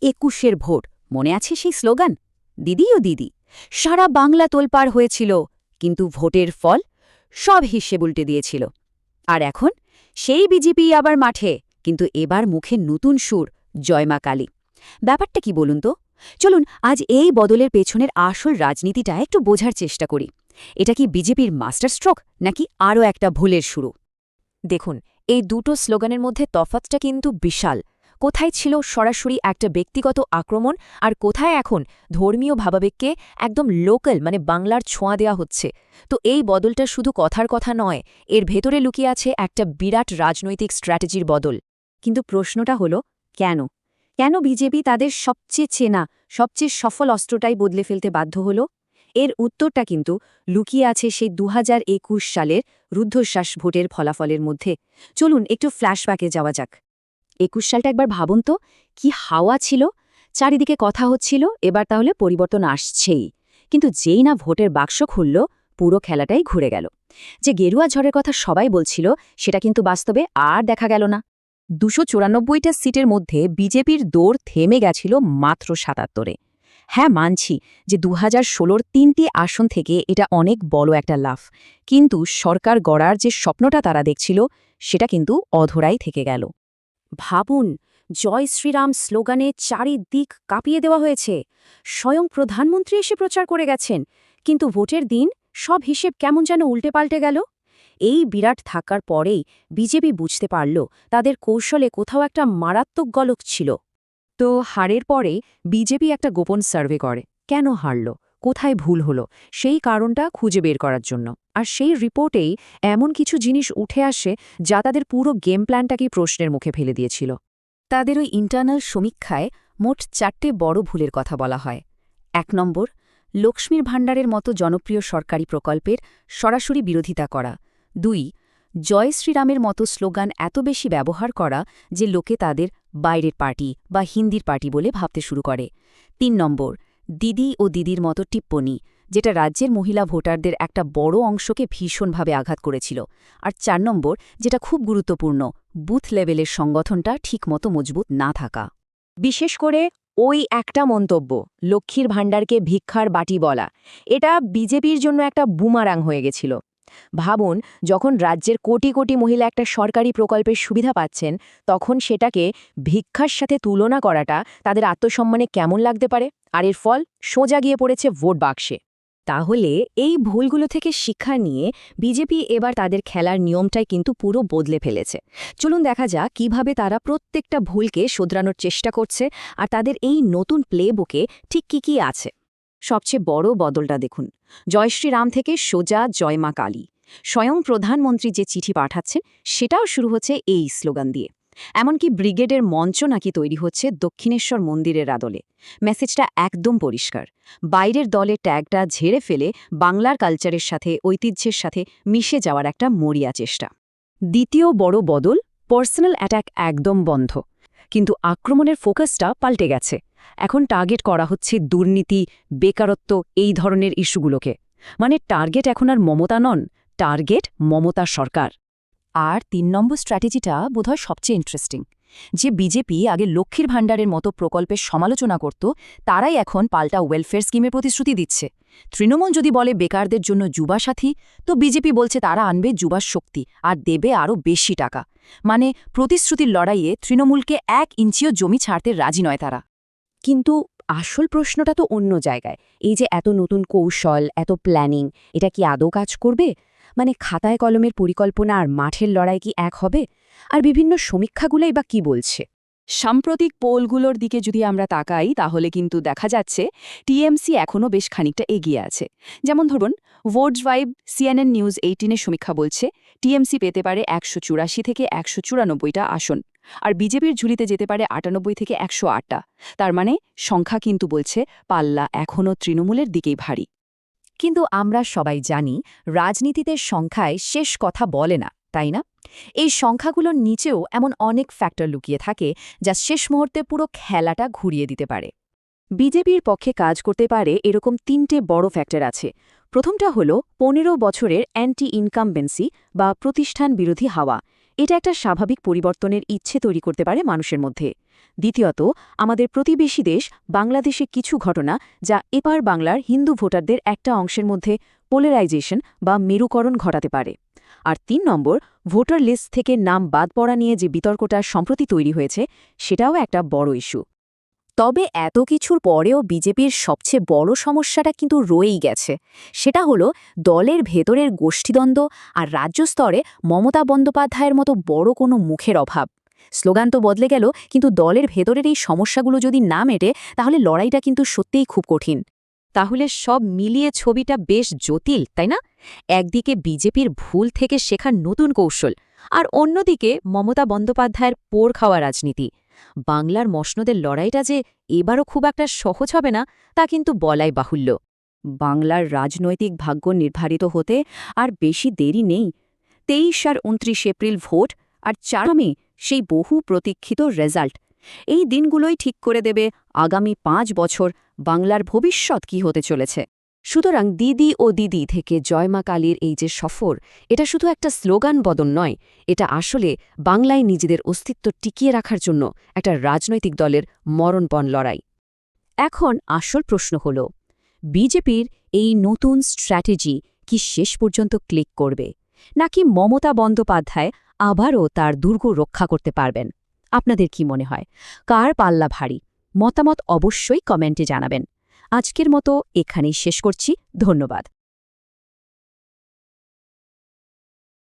21-এর vote, মনে আছে সেই স্লোগান? দিদি ও দিদি, সারা বাংলা তোলপাড় হয়েছিল, কিন্তু ভোটের ফল সব হিসেব উল্টে দিয়েছিল। আর এখন সেই বিজেপি আবার মাঠে, কিন্তু এবার মুখে নতুন সুর, জয় মা কালী। ব্যাপারটা কি বলুন তো? চলুন আজ এই বদলের পেছনের আসল রাজনীতিটা একটু বোঝার চেষ্টা করি। এটা কি বিজেপির মাস্টার স্ট্রোক, নাকি আরও একটা ভুলের শুরু? দেখুন, এই দুটো স্লোগানের মধ্যে তফাৎটা কিন্তু বিশাল। কোথায় ছিল সরাসরি একটা ব্যক্তিগত আক্রমণ, আর কোথায় এখন ধর্মীয় ভাবাবেগকে একদম লোকাল মানে বাংলার ছোঁয়া দেওয়া হচ্ছে। তো এই বদলটা শুধু কথার কথা নয়, এর ভেতরে লুকিয়ে আছে একটা বিরাট রাজনৈতিক স্ট্র্যাটেজির বদল। কিন্তু প্রশ্নটা হলো, কেন কেন বিজেপি তাদের সবচেয়ে চেনা, সবচেয়ে সফল অস্ত্রটাই বদলে ফেলতে বাধ্য হল? এর উত্তরটা কিন্তু লুকিয়ে আছে সেই 2021 সালের রুদ্ধশ্বাস ভোটের ফলাফলের মধ্যে। চলুন একটু ফ্ল্যাশব্যাকে যাওয়া যাক। 21 সালটা একবার ভাবুন তো, কি হাওয়া ছিল! চারিদিকে কথা হচ্ছিল এবার তাহলে পরিবর্তন আসছেই। কিন্তু যেই না ভোটের বাক্স খুলল, পুরো খেলাটাই ঘুরে গেল। যে গেরুয়া ঝড়ের কথা সবাই বলছিল, সেটা কিন্তু বাস্তবে আর দেখা গেল না। 294টা সিটের মধ্যে বিজেপির দৌড় থেমে গেছিল মাত্র 77-এ। হ্যাঁ, মানছি যে 2016-র 3টি আসন থেকে এটা অনেক বড় একটা লাফ, কিন্তু সরকার গড়ার যে স্বপ্নটা তারা দেখছিল, সেটা কিন্তু অধরাই থেকে গেল। ভাবুন, জয় শ্রীরাম স্লোগানে চারিদিক কাঁপিয়ে দেওয়া হয়েছে, স্বয়ং প্রধানমন্ত্রী এসে প্রচার করে গেছেন, কিন্তু ভোটের দিন সব হিসেব কেমন যেন উল্টে পাল্টে গেল। এই বিরাট থাকার পরেই বিজেপি বুঝতে পারল তাদের কৌশলে কোথাও একটা মারাত্মক গলক ছিল। তো হারের পরে বিজেপি একটা গোপন সার্ভে করে, কেন হারল, কোথায় ভুল হলো, সেই কারণটা খুঁজে বের করার জন্য। আর সেই রিপোর্টেই এমন কিছু জিনিস উঠে আসে যা তাদের পুরো গেম প্ল্যানটাকেই প্রশ্নের মুখে ফেলে দিয়েছিল। তাদের ওই ইন্টারনাল সমীক্ষায় মোট 4টে বড় ভুলের কথা বলা হয়। 1 নম্বর, লক্ষ্মীর ভাণ্ডারের মতো জনপ্রিয় সরকারি প্রকল্পের সরাসরি বিরোধিতা করা। 2, জয় শ্রীরামের মতো স্লোগান এত বেশি ব্যবহার করা যে লোকে তাদের বাইরের পার্টি বা হিন্দির পার্টি বলে ভাবতে শুরু করে। 3 নম্বর, দিদি ও দিদির মতো টিপ্পনী, যেটা রাজ্যের মহিলা ভোটারদের একটা বড় অংশকে ভীষণভাবে আঘাত করেছিল। আর 4 নম্বর, যেটা খুব গুরুত্বপূর্ণ, বুথ লেভেলের সংগঠনটা ঠিকমতো মজবুত না থাকা। বিশেষ করে ওই একটা মন্তব্য, লক্ষ্মীর ভাণ্ডারকে ভিক্ষার বাটি বলা, এটা বিজেপির জন্য একটা বুমারাং হয়ে গেছিল। ভাবুন, যখন রাজ্যের কোটি কোটি মহিলা একটা সরকারি প্রকল্পের সুবিধা পাচ্ছেন, তখন সেটাকে ভিক্ষার সাথে তুলনা করাটা তাদের আত্মসম্মানে কেমন লাগতে পারে? আর এর ফল সোজা গিয়ে পড়েছে ভোট বাক্সে। তাহলে এই ভুলগুলো থেকে শিক্ষা নিয়ে বিজেপি এবার তাদের খেলার নিয়মটাই কিন্তু পুরো বদলে ফেলেছে। চলুন দেখা যাক কিভাবে তারা প্রত্যেকটা ভুলকে শোধরানোর চেষ্টা করছে, আর তাদের এই নতুন প্লেবুকে ঠিক কি কি আছে। সবচেয়ে বড় বদলটা দেখুন, জয় শ্রীরাম থেকে সোজা জয় মা কালী। স্বয়ং প্রধানমন্ত্রী যে চিঠি পাঠাচ্ছেন, সেটাও শুরু হচ্ছে এই স্লোগান দিয়ে। এমনকি ব্রিগেডের মঞ্চ নাকি তৈরি হচ্ছে দক্ষিণেশ্বর মন্দিরের আদলে। মেসেজটা একদম পরিষ্কার, বাইরের দলের ট্যাগটা ঝেড়ে ফেলে বাংলার কালচারের সাথে, ঐতিহ্যের সাথে মিশে যাওয়ার একটা মরিয়া চেষ্টা। দ্বিতীয় বড় বদল, পার্সোনাল অ্যাটাক একদম বন্ধ। কিন্তু আক্রমণের ফোকাসটা পাল্টে গেছে। এখন টার্গেট করা হচ্ছে দুর্নীতি, বেকারত্ব, এই ধরনের ইস্যুগুলোকে। মানে টার্গেট এখন আর মমতা নন, টার্গেট মমতা সরকার। আর 3 নম্বর স্ট্র্যাটেজিটা বোধহয় সবচেয়ে ইন্টারেস্টিং। যে বিজেপি আগে লক্ষ্মীর ভাণ্ডারের মতো প্রকল্পের সমালোচনা করত, তারাই এখন পাল্টা ওয়েলফেয়ার স্কিমের প্রতিশ্রুতি দিচ্ছে। তৃণমূল যদি বলে বেকারদের জন্য যুবা সাথী, তো বিজেপি বলছে তারা আনবে যুবা শক্তি আর দেবে আরও বেশি টাকা। মানে প্রতিশ্রুতির লড়াইয়ে তৃণমূলকে 1 ইঞ্চিও জমি ছাড়তে রাজি নয় তারা। কিন্তু আসল প্রশ্নটা তো অন্য জায়গায়। এই যে এত নতুন কৌশল, এত প্ল্যানিং, এটা কি আদৌ কাজ করবে? মানে খাতায় কলমের পরিকল্পনা আর মাঠের লড়াই কি এক হবে? আর বিভিন্ন সমীক্ষাগুলোই বা কি বলছে? সাম্প্রতিক পোলগুলোর দিকে যদি আমরা তাকাই, তাহলে কিন্তু দেখা যাচ্ছে টিএমসি এখনও বেশ খানিকটা এগিয়ে আছে। যেমন ধরুন, ভোটস ভাইব CNN নিউজ 18-এর সমীক্ষা বলছে টিএমসি পেতে পারে 184 থেকে 194টা আসন, আর বিজেপির ঝুলিতে যেতে পারে 98 থেকে 108টা। তার মানে সংখ্যা কিন্তু বলছে পাল্লা এখনও তৃণমূলের দিকেই ভারী। কিন্তু আমরা সবাই জানি, রাজনীতিতে সংখ্যায় শেষ কথা বলে না, তাই না? এই সংখ্যাগুলোর নিচেও এমন অনেক ফ্যাক্টর লুকিয়ে থাকে যা শেষ মুহূর্তে পুরো খেলাটা ঘুরিয়ে দিতে পারে। বিজেপির পক্ষে কাজ করতে পারে এরকম 3টে বড় ফ্যাক্টর আছে। প্রথমটা হলো 15 বছরের অ্যান্টি ইনকামবেন্সি বা প্রতিষ্ঠান বিরোধী হাওয়া। এটা একটা স্বাভাবিক পরিবর্তনের ইচ্ছে তৈরি করতে পারে মানুষের মধ্যে। দ্বিতীয়ত, আমাদের প্রতিবেশী দেশ বাংলাদেশে কিছু ঘটনা যা এপার বাংলার হিন্দু ভোটারদের একটা অংশের মধ্যে পোলারাইজেশন বা মেরুকরণ ঘটাতে পারে। আর ৩ নম্বর, ভোটার লিস্ট থেকে নাম বাদ পড়া নিয়ে যে বিতর্কটা সম্প্রতি তৈরি হয়েছে, সেটাও একটা বড় ইস্যু। তবে এত কিছুর পরেও বিজেপির সবচেয়ে বড় সমস্যাটা কিন্তু রয়েই গেছে। সেটা হলো দলের ভেতরের গোষ্ঠীদ্বন্দ্ব আর রাজ্য স্তরে মমতা বন্দ্যোপাধ্যায়ের মতো বড় কোনো মুখের অভাব। স্লোগান তো বদলে গেল, কিন্তু দলের ভেতরের এই সমস্যাগুলো যদি না মেটে, তাহলে লড়াইটা কিন্তু সত্যিই খুব কঠিন। তাহলে সব মিলিয়ে ছবিটা বেশ জটিল, তাই না? একদিকে বিজেপির ভুল থেকে শেখার নতুন কৌশল, আর অন্যদিকে মমতা বন্দ্যোপাধ্যায়ের পোড় খাওয়া রাজনীতি। বাংলার মসনদের লড়াইটা যে এবারও খুব একটা সহজ হবে না, তা কিন্তু বলাই বাহুল্য। বাংলার রাজনৈতিক ভাগ্য নির্ধারিত হতে আর বেশি দেরি নেই। ২৩ আর ২৯ এপ্রিল ভোট, আর ৪ মে সেই বহু প্রতীক্ষিত রেজাল্ট। এই দিনগুলোই ঠিক করে দেবে আগামী ৫ বছর বাংলার ভবিষ্যৎ কী হতে চলেছে। সুতরাং দিদি ও দিদি থেকে জয়মা কালীর এই যে সফর, এটা শুধু একটা স্লোগান বদল নয়, এটা আসলে বাংলায় নিজেদের অস্তিত্ব টিকিয়ে রাখার জন্য একটা রাজনৈতিক দলের মরণপণ লড়াই। এখন আসল প্রশ্ন হল, বিজেপির এই নতুন স্ট্র্যাটেজি কি শেষ পর্যন্ত ক্লিক করবে, নাকি মমতা বন্দ্যোপাধ্যায় আবারও তার দুর্গ রক্ষা করতে পারবেন? আপনাদের কি মনে হয়, কার পাল্লা ভারী? মতামত অবশ্যই কমেন্টে জানাবেন। আজকের মতো এখানেই শেষ করছি। ধন্যবাদ।